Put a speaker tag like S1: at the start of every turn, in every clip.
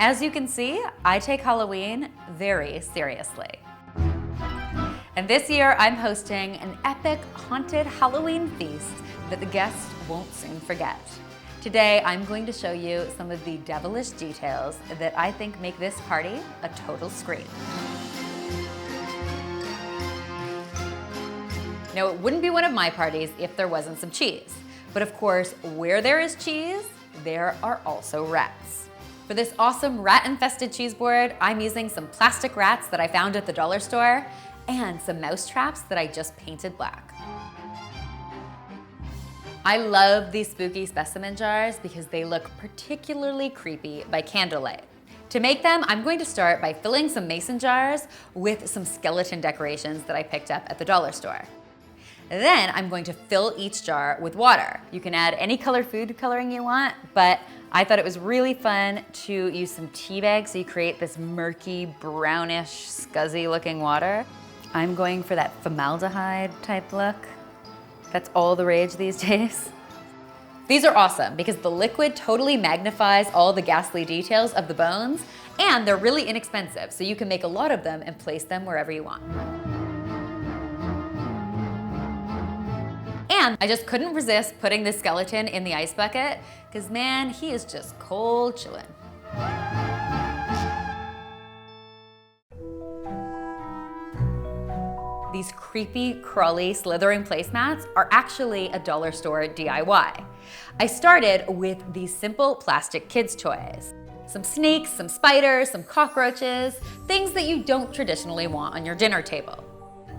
S1: As you can see, I take Halloween very seriously. And this year, I'm hosting an epic haunted Halloween feast that the guests won't soon forget. Today, I'm going to show you some of the devilish details that I think make this party a total scream. Now, it wouldn't be one of my parties if there wasn't some cheese. But of course, where there is cheese, there are also rats. For this awesome rat-infested cheese board, I'm using some plastic rats that I found at the dollar store and some mouse traps that I just painted black. I love these spooky specimen jars because they look particularly creepy by candlelight. To make them, I'm going to start by filling some mason jars with some skeleton decorations that I picked up at the dollar store. Then I'm going to fill each jar with water. You can add any color food coloring you want, but I thought it was really fun to use some tea bags so you create this murky, brownish, scuzzy looking water. I'm going for that formaldehyde type look. That's all the rage these days. These are awesome because the liquid totally magnifies all the ghastly details of the bones, and they're really inexpensive, so you can make a lot of them and place them wherever you want. And I just couldn't resist putting this skeleton in the ice bucket because man, he is just cold chillin'. These creepy, crawly, slithering placemats are actually a dollar store DIY. I started with these simple plastic kids' toys. Some snakes, some spiders, some cockroaches, things that you don't traditionally want on your dinner table.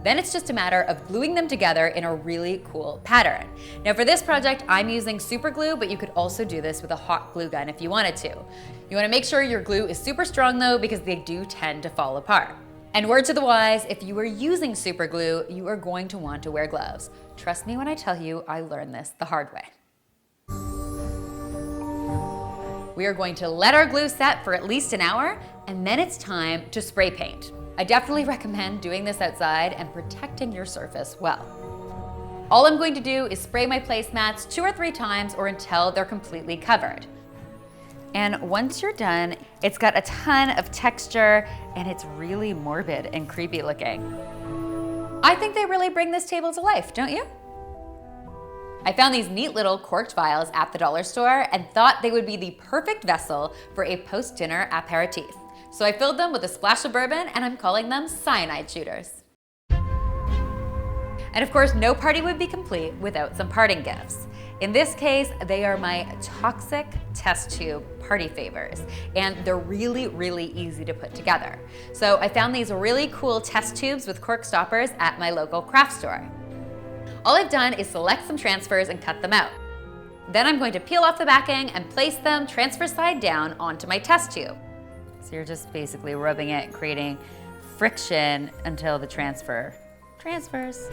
S1: Then it's just a matter of gluing them together in a really cool pattern. Now for this project, I'm using super glue, but you could also do this with a hot glue gun if you wanted to. You wanna make sure your glue is super strong though, because they do tend to fall apart. And word to the wise, if you are using super glue, you are going to want to wear gloves. Trust me when I tell you, I learned this the hard way. We are going to let our glue set for at least an hour, and then it's time to spray paint. I definitely recommend doing this outside and protecting your surface well. All I'm going to do is spray my placemats 2 or 3 times or until they're completely covered. And once you're done, it's got a ton of texture and it's really morbid and creepy looking. I think they really bring this table to life, don't you? I found these neat little corked vials at the dollar store and thought they would be the perfect vessel for a post-dinner aperitif. So I filled them with a splash of bourbon and I'm calling them Cyanide Shooters. And of course, no party would be complete without some parting gifts. In this case, they are my toxic test tube party favors, and they're really, really easy to put together. So I found these really cool test tubes with cork stoppers at my local craft store. All I've done is select some transfers and cut them out. Then I'm going to peel off the backing and place them transfer side down onto my test tube. So you're just basically rubbing it, creating friction until the transfer transfers.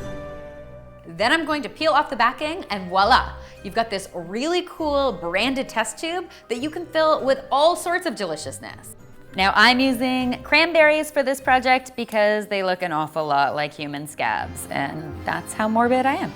S1: Then I'm going to peel off the backing and voila, you've got this really cool branded test tube that you can fill with all sorts of deliciousness. Now I'm using cranberries for this project because they look an awful lot like human scabs, and that's how morbid I am.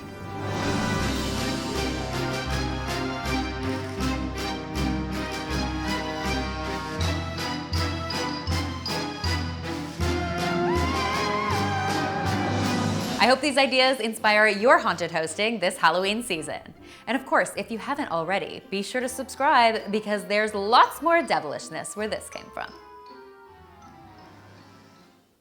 S1: I hope these ideas inspire your haunted hosting this Halloween season. And of course, if you haven't already, be sure to subscribe because there's lots more devilishness where this came from.